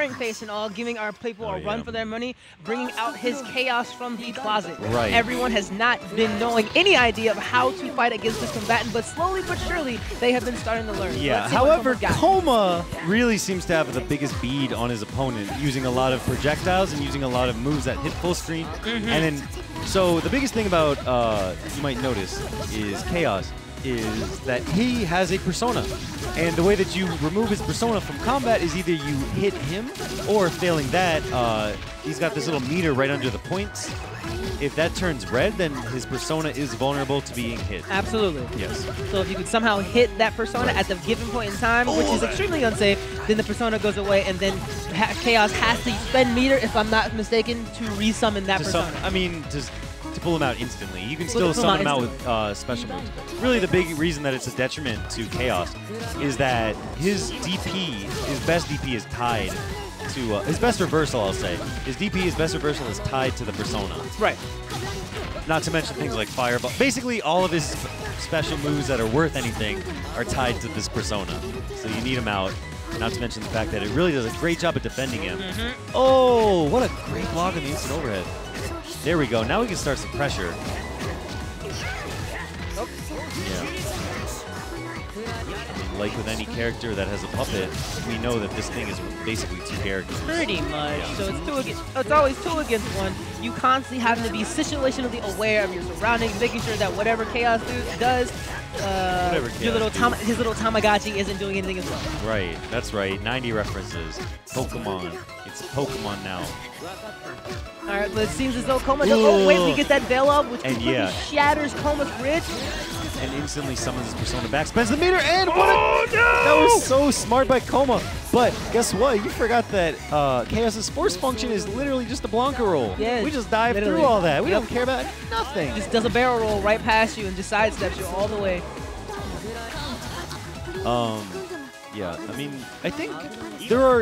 sparring pace and all, giving our people a run for their money, bringing out his chaos from the closet. Right. Everyone has not been knowing any idea of how to fight against this combatant, but slowly but surely they have been starting to learn. Yeah, however, Coma really seems to have the biggest bead on his opponent, using a lot of projectiles and using a lot of moves that hit full screen. And then, so the biggest thing about, you might notice, is Chaos, is that he has a persona. And the way that you remove his persona from combat is either you hit him, or failing that, he's got this little meter right under the points. If that turns red, then his persona is vulnerable to being hit. Absolutely. Yes. So if you could somehow hit that persona at the given point in time, which is extremely unsafe, then the persona goes away, and then Chaos has to spend meter, if I'm not mistaken, to resummon that persona. I mean, to pull him out instantly. You can still summon him out with special moves. Really, the big reason that it's a detriment to Chaos is that his DP, his best DP is tied to his best reversal, I'll say. His DP, his best reversal is tied to the persona. Right. Not to mention things like Fireball. Basically, all of his special moves that are worth anything are tied to this persona. So you need him out. Not to mention the fact that it really does a great job at defending him. Oh, what a great block on the instant overhead. There we go. Now we can start some pressure. Yeah. I mean, like with any character that has a puppet, we know that this thing is basically two characters. Pretty much. Yeah. So it's always 2 against 1. You constantly having to be situationally aware of your surroundings, making sure that whatever Chaos does, his little Tamagotchi isn't doing anything as well. Right. That's right. 90 references. Pokemon. It's Pokemon now. All right, but it seems as though Coma does. Oh, wait, we get that veil up, which completely shatters Coma's bridge. And instantly summons his persona back, spends the meter, and that was so smart by Coma. But guess what? You forgot that Chaos's force function is literally just a Blanca roll. Yeah, we just dive through all that. We don't care about nothing. Just does a barrel roll right past you and just sidesteps you all the way. Yeah, I mean, I think there are,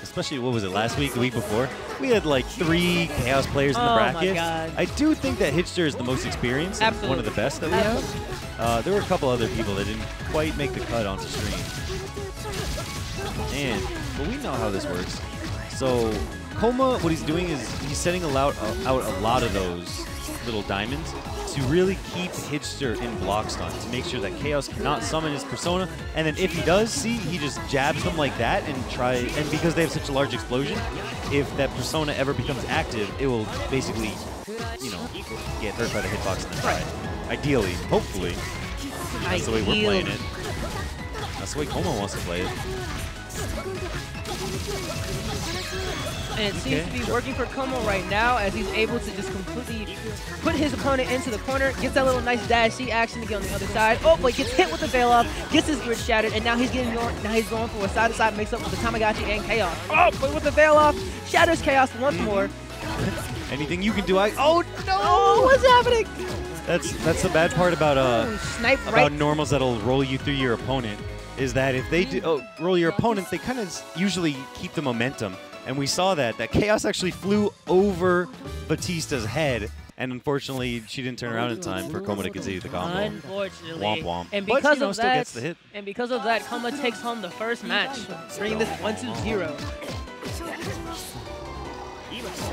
especially, what was it, last week, the week before? We had like 3 Chaos players in the bracket. My God. I do think that Hijster is the most experienced and one of the best that we have. There were a couple other people that didn't quite make the cut onto stream. But we know how this works. So, Coma, what he's doing is he's setting out a lot of those little diamonds to really keep Hijster in block stun, to make sure that Chaos cannot summon his persona, and then if he does, see, he just jabs them like that and because they have such a large explosion, if that persona ever becomes active, it will basically, you know, get hurt by the hitbox in the side. Ideally, hopefully. That's the way we're playing it. That's the way Coma wants to play it. And it seems to be working for Coma right now, as he's able to just completely put his opponent into the corner, gets that little nice dash C action to get on the other side. Oh, but gets hit with the veil off, gets his grid shattered, and now he's going for a side-to-side mix-up with the Tamagotchi and Chaos. Oh, but with the veil off, shatters Chaos once more. Anything you can do, oh no! Oh, what's happening? That's the bad part about normals that'll roll you through your opponent, is that if they roll your opponent, they kind of usually keep the momentum. And we saw that Chaos actually flew over Vatista's head, and unfortunately, she didn't turn around in time for Coma to continue the combo. Unfortunately. Womp womp. And because of still gets the hit. And because of that, Coma takes home the first match, bringing this 1-2-0.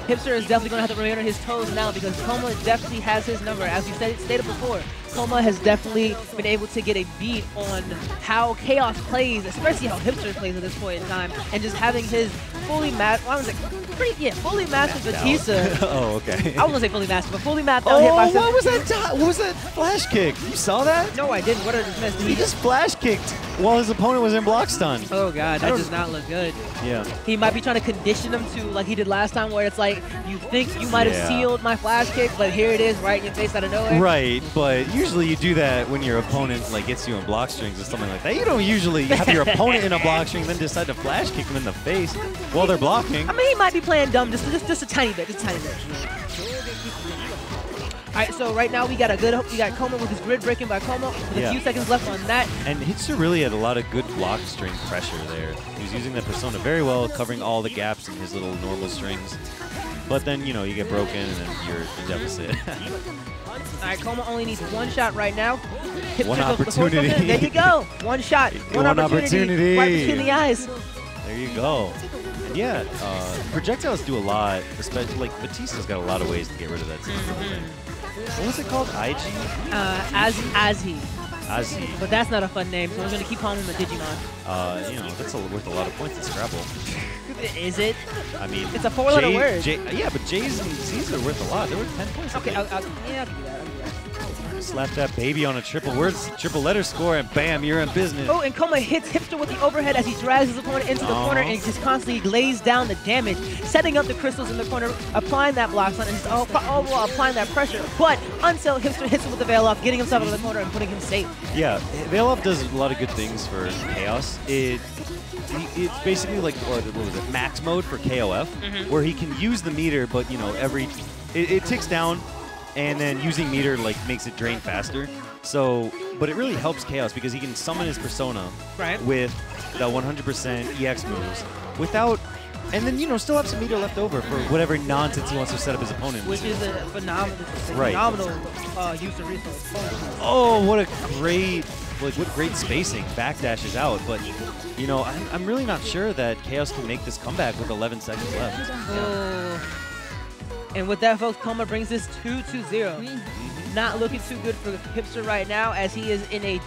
Hijster is definitely going to have to remain on his toes now, because Coma definitely has his number. As we stated before, Coma has definitely been able to get a beat on how Chaos plays, especially how Hijster plays at this point in time, and just having his fully mastered Vatista. Oh, okay. I was gonna say fully mastered, but fully mapped out hit by what was that flash kick? You saw that? No, I didn't. What did I just miss? He just flash kicked while his opponent was in block stun. Oh god, that does not look good. Yeah. He might be trying to condition him to like he did last time, where it's like you think you might have sealed my flash kick, but here it is right in your face out of nowhere. Right, but usually you do that when your opponent like gets you in block strings or something like that. You don't usually have your opponent in a block string and then decide to flash kick them in the face while they're blocking. I mean, he might be playing dumb just a tiny bit, just a tiny bit. All right, so right now we got Coma with his grid breaking by Coma with a few seconds left on that. And Hijster really had a lot of good block string pressure there. He was using that persona very well, covering all the gaps in his little normal strings. But then, you know, you get broken and then you're in deficit. All right, Coma only needs one shot right now. One opportunity. There you go. One shot. One opportunity. Right between the eyes. There you go. Yeah, projectiles do a lot, especially like Batista's got a lot of ways to get rid of that team. What was it called? IG? Azhi. Azhi. But that's not a fun name, so we're going to keep calling him a Digimon. You know, that's worth a lot of points in Scrabble. Is it? I mean, it's a 4-letter word. Yeah, but J's and C's are worth a lot. They're worth 10 points. Okay, I'll do that. Slap that baby on a triple letter score, and bam, you're in business. Oh, and Coma hits Hijster with the overhead as he drags his opponent into the corner and just constantly lays down the damage, setting up the crystals in the corner, applying that block stun, and just overall applying that pressure. But until Hijster hits him with the veil off, getting himself out of the corner and putting him safe. Yeah, veil off does a lot of good things for Chaos. It's basically like what was it, max mode for KOF, where he can use the meter, but you know it ticks down. And then using meter like makes it drain faster. So, but it really helps Chaos because he can summon his persona with the 100% EX moves without, and then still have some meter left over for whatever nonsense he wants to set up his opponent. Which is a phenomenal use of resource. Oh, what great spacing! Backdashes out, but I'm really not sure that Chaos can make this comeback with 11 seconds left. And with that, folks, Coma brings this 2-0. Not looking too good for Hijster right now, as he is in a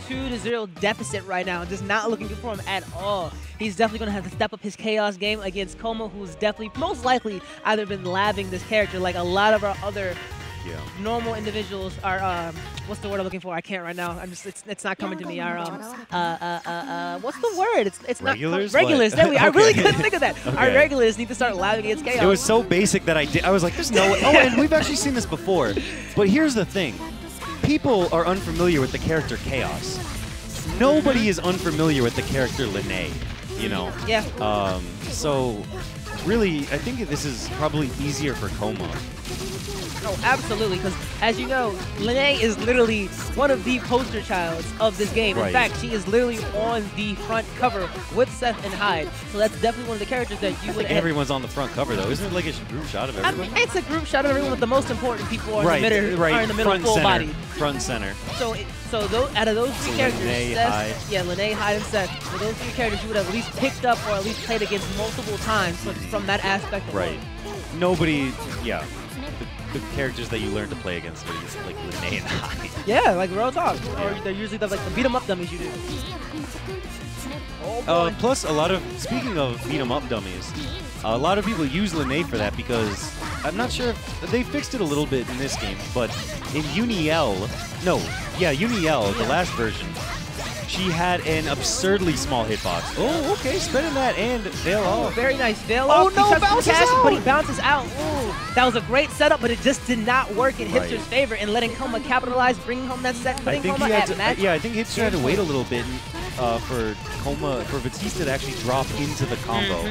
2-0 deficit right now. Just not looking good for him at all. He's definitely going to have to step up his Chaos game against Coma, who's definitely, most likely, either been labbing this character like a lot of our other normal individuals are, what's the word I'm looking for? I can't right now. It's not coming to me. Our, what's the word? It's regulars? Not regulars. There we are. I really couldn't think of that. Okay. Our regulars need to start labbing against Chaos. It was so basic that I was like, there's no way. Oh, and we've actually seen this before. But here's the thing. People are unfamiliar with the character Chaos. Nobody is unfamiliar with the character Linne, Yeah. So, really, I think this is probably easier for Coma. Oh, absolutely, because as you know, Linne is literally one of the poster childs of this game. In fact, she is literally on the front cover with Seth and Hyde. So that's definitely one of the characters that you would. Everyone's on the front cover, though. Isn't it like a group shot of everyone? I mean, it's a group shot of everyone, but the most important people are in the middle, are in the middle, full body. Front and center. So out of those three characters, Linne, Hyde, Hyde, and Seth, for those three characters you would have at least picked up or at least played against multiple times from that aspect alone. Right. Nobody, the characters that you learn to play against are like Linne and Hyde. Yeah, like real talk. Or they're usually the beat 'em up dummies you do. Plus, speaking of beat 'em up dummies, a lot of people use Linne for that because I'm not sure if they fixed it a little bit in this game, but in UNIL, the last version, she had an absurdly small hitbox. Oh, okay, spending that and veil off. Very nice. Veil off. Oh no, bounces out! But he bounces out. Ooh, that was a great setup, but it just did not work in Hijster's favor and letting Coma capitalize, bringing home that set, putting Coma at match. I think Hijster had to wait a little bit for Vatista to actually drop into the combo.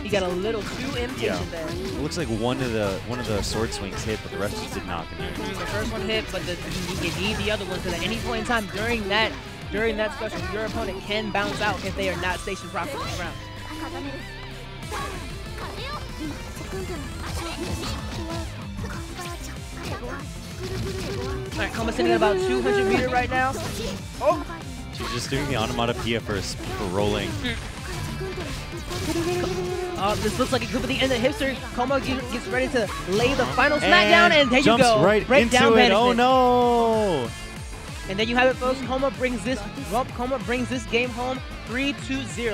He got a little too impatient there. It looks like one of the sword swings hit, but the rest just did not connect. The first one hit, but you need the other one because at any point in time during that special, your opponent can bounce out if they are not stationed properly on the ground. All right, Coma sitting at about 200 meter right now. Oh! She's just doing the onomatopoeia for rolling. This looks like it could be the end of Hijster. Coma gets ready to lay the final smackdown, and there you jumps go. Right into it. Banishment. Oh no! And there you have it, folks. Coma brings this game home 3-0.